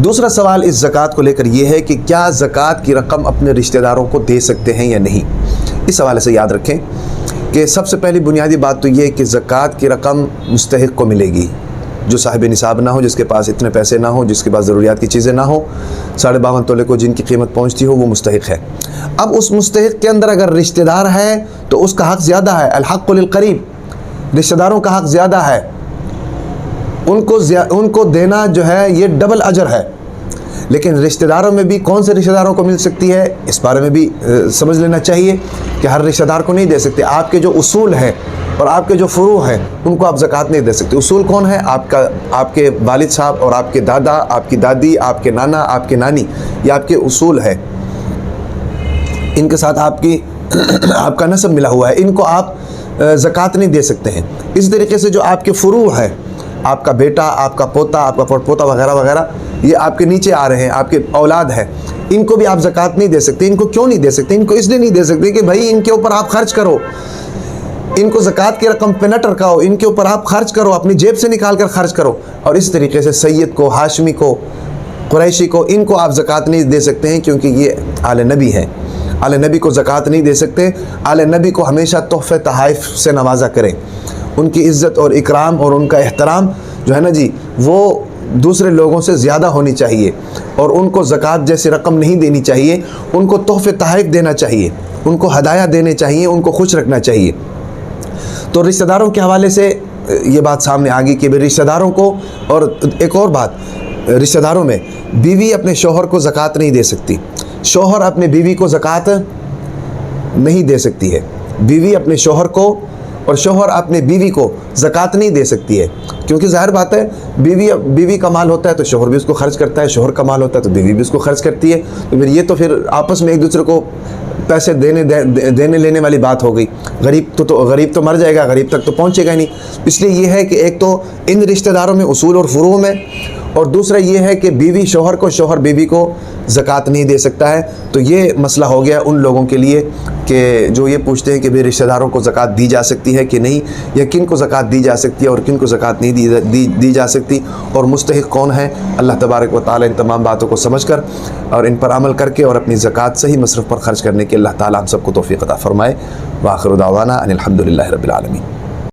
دوسرا سوال اس زکوٰۃ کو لے کر یہ ہے کہ کیا زکوٰۃ کی رقم اپنے رشتہ داروں کو دے سکتے ہیں یا نہیں؟ اس حوالے سے یاد رکھیں کہ سب سے پہلی بنیادی بات تو یہ ہے کہ زکوٰۃ کی رقم مستحق کو ملے گی، جو صاحب نصاب نہ ہو، جس کے پاس اتنے پیسے نہ ہوں، جس کے پاس ضروریات کی چیزیں نہ ہوں، 52.5 تولے کو جن کی قیمت پہنچتی ہو وہ مستحق ہے۔ اب اس مستحق کے اندر اگر رشتہ دار ہے تو اس کا حق زیادہ ہے، الحق للقریب، رشتہ داروں کا حق زیادہ ہے، ان کو دینا جو ہے یہ ڈبل اجر ہے۔ لیکن رشتہ داروں میں بھی کون سے رشتہ داروں کو مل سکتی ہے، اس بارے میں بھی سمجھ لینا چاہیے کہ ہر رشتہ دار کو نہیں دے سکتے۔ آپ کے جو اصول ہیں اور آپ کے جو فروع ہیں ان کو آپ زکوٰۃ نہیں دے سکتے۔ اصول کون ہے؟ آپ کے والد صاحب اور آپ کے دادا، آپ کی دادی، آپ کے نانا، آپ کے نانی، یہ آپ کے اصول ہے، ان کے ساتھ آپ کا نسب ملا ہوا ہے، ان کو آپ زکوٰۃ نہیں دے سکتے ہیں۔ اس طریقے سے جو آپ کے فروع ہیں، آپ کا بیٹا، آپ کا پوتا، آپ کا پوت پوتا وغیرہ وغیرہ، یہ آپ کے نیچے آ رہے ہیں، آپ کے اولاد ہے، ان کو بھی آپ زکوٰۃ نہیں دے سکتے۔ ان کو کیوں نہیں دے سکتے؟ ان کو اس لیے نہیں دے سکتے کہ بھائی ان کے اوپر آپ خرچ کرو، ان کو زکوٰۃ کی رقم پہ نہ ٹرکاؤ، ان کے اوپر آپ خرچ کرو، اپنی جیب سے نکال کر خرچ کرو۔ اور اس طریقے سے سید کو، ہاشمی کو، قریشی کو، ان کو آپ زکوٰۃ نہیں دے سکتے ہیں کیونکہ یہ آل نبی ہیں۔ آل نبی کو زکوٰۃ نہیں دے سکتے۔ آل نبی کو ہمیشہ تحفے تحائف سے نوازا کریں، ان کی عزت اور اکرام اور ان کا احترام جو ہے نا جی وہ دوسرے لوگوں سے زیادہ ہونی چاہیے، اور ان کو زکوٰۃ جیسی رقم نہیں دینی چاہیے، ان کو تحفے تحائف دینا چاہیے، ان کو ہدایہ دینے چاہیے، ان کو خوش رکھنا چاہیے۔ تو رشتہ داروں کے حوالے سے یہ بات سامنے آ گئی کہ رشتہ داروں کو، اور ایک اور بات، رشتہ داروں میں بیوی اپنے شوہر کو زکوٰۃ نہیں دے سکتی، شوہر اپنے بیوی کو زکوٰۃ نہیں دے سکتی ہے، بیوی اپنے شوہر کو اور شوہر اپنے بیوی کو زکوٰۃ نہیں دے سکتی ہے، کیونکہ ظاہر بات ہے بیوی کا مال ہوتا ہے تو شوہر بھی اس کو خرچ کرتا ہے، شوہر کا مال ہوتا ہے تو بیوی بھی اس کو خرچ کرتی ہے، تو پھر یہ تو پھر آپس میں ایک دوسرے کو پیسے دینے لینے والی بات ہو گئی۔ غریب تو مر جائے گا، غریب تک تو پہنچے گا نہیں۔ اس لیے یہ ہے کہ ایک تو ان رشتہ داروں میں اصول اور فروع میں، اور دوسرا یہ ہے کہ بیوی شوہر کو، شوہر بیوی کو زکوٰۃ نہیں دے سکتا ہے۔ تو یہ مسئلہ ہو گیا ان لوگوں کے لیے کہ جو یہ پوچھتے ہیں کہ بھی رشتہ داروں کو زکوٰۃ دی جا سکتی ہے کہ نہیں، یا کن کو زکوٰۃ دی جا سکتی ہے اور کن کو زکوٰۃ نہیں دی جا سکتی، اور مستحق کون ہے۔ اللہ تبارک و تعالی ان تمام باتوں کو سمجھ کر اور ان پر عمل کر کے اور اپنی زکوٰۃ صحیح مصرف پر خرچ کرنے کے اللہ تعالی ہم سب کو توفیق عطا فرمائے۔ وآخر دعوانا ان الحمد للہ رب العالمین۔